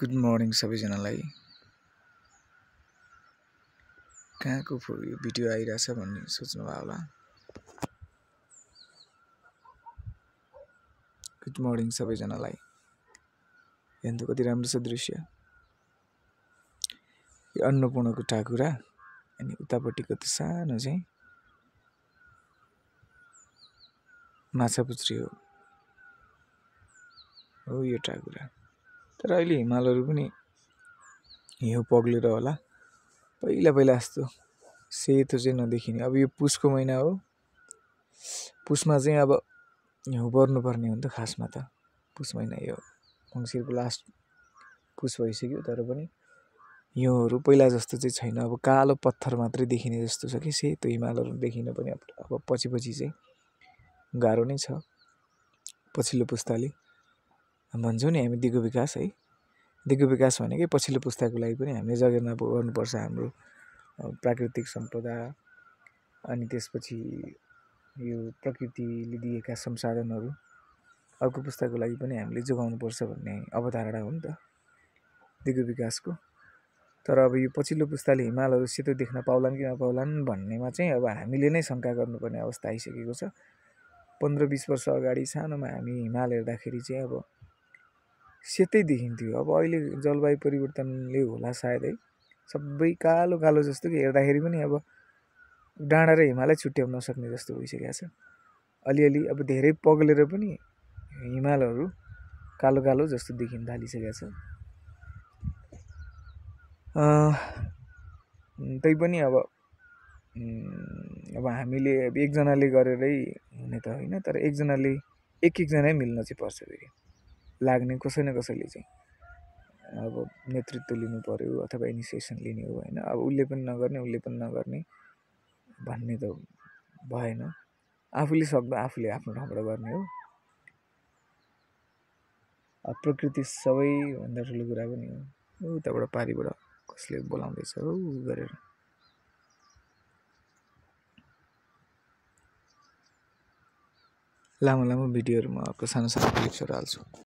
Good morning सबैजनालाई। कहाँको यो भिडियो आइरहेछ भन्ने सोच्नुभयो होला। गुड मर्निङ सबैजनालाई। हेर्नु त कति राम्रो छ दृश्य। यो अन्नपूर्णको टाकुरा अनि उतापट्टिको त सानो चाहिँ माछापुच्छ्री हो यो टाकुरा। तर अहिले हिमालहरू पनि हिउँ पग्लेर होला पहिला जस्तो सेतो चाहिँ नदेखिने। अब यो पुसको महिना हो, पुसमा चाहिँ अब हिउँ पर्नुपर्ने हो नि त खासमा त। पुस महिना यो मङ्सिरको लास्ट पुस भइसक्यो, तर पनि हिउँहरू पहिला जस्तो चाहिँ छैन। अब कालो पत्थर मात्रै देखिने जस्तो छ कि सेतो हिमालहरू देखिन पनि अब पछि चाहिँ गाह्रो नै छ। पछिल्लो पुस्ताले भन्छौँ नि हामी दिगो विकास है, दिगो विकास भनेकै पछिल्लो पुस्ताको लागि पनि हामीले जगेर्ना गर्नुपर्छ हाम्रो प्राकृतिक सम्पदा, अनि त्यसपछि यो प्रकृतिले दिएका संसाधनहरू अर्को पुस्ताको लागि पनि हामीले जोगाउनुपर्छ भन्ने अवधारणा हो नि त दिगो विकासको। तर अब यो पछिल्लो पुस्ताले हिमालहरू सेतो देख्न पाउलान् कि नपाउलान् भन्नेमा चाहिँ अब हामीले नै शङ्का गर्नुपर्ने अवस्था आइसकेको छ। 15-20 वर्ष अगाडि सानोमा हामी हिमाल हेर्दाखेरि चाहिँ अब सेतै देखिन्थ्यो। अब अहिले जलवायु परिवर्तनले होला सायद है, सबै कालो कालो जस्तो कि हेर्दाखेरि पनि अब डाँडा र हिमालै छुट्याउन नसक्ने जस्तो भइसकेको छ। अलिअलि अब धेरै पग्लेर पनि हिमालहरू कालो कालो जस्तो देखिन थालिसकेको छ। तैपनि अब हामीले एकजनाले गरेरै हुने त होइन, तर एकजनाले एकजनै मिल्न चाहिँ पर्छ। फेरि लाग्ने कसै न कसैले चाहिँ अब नेतृत्व लिनु पर्यो अथवा इनिसिएसन लिने हो होइन। अब उसले पनि नगर्ने भन्ने त भएन। आफूले सक्दा आफूले आफ्नो ठाउँबाट गर्ने हो। प्रकृति सबैभन्दा ठुलो कुरा पनि हो। उताबाट पारिबाट कसले बोलाउँदैछ हो गरेर। लामो भिडियोहरूमा अर्को सानो क्लिप्सहरू हाल्छु।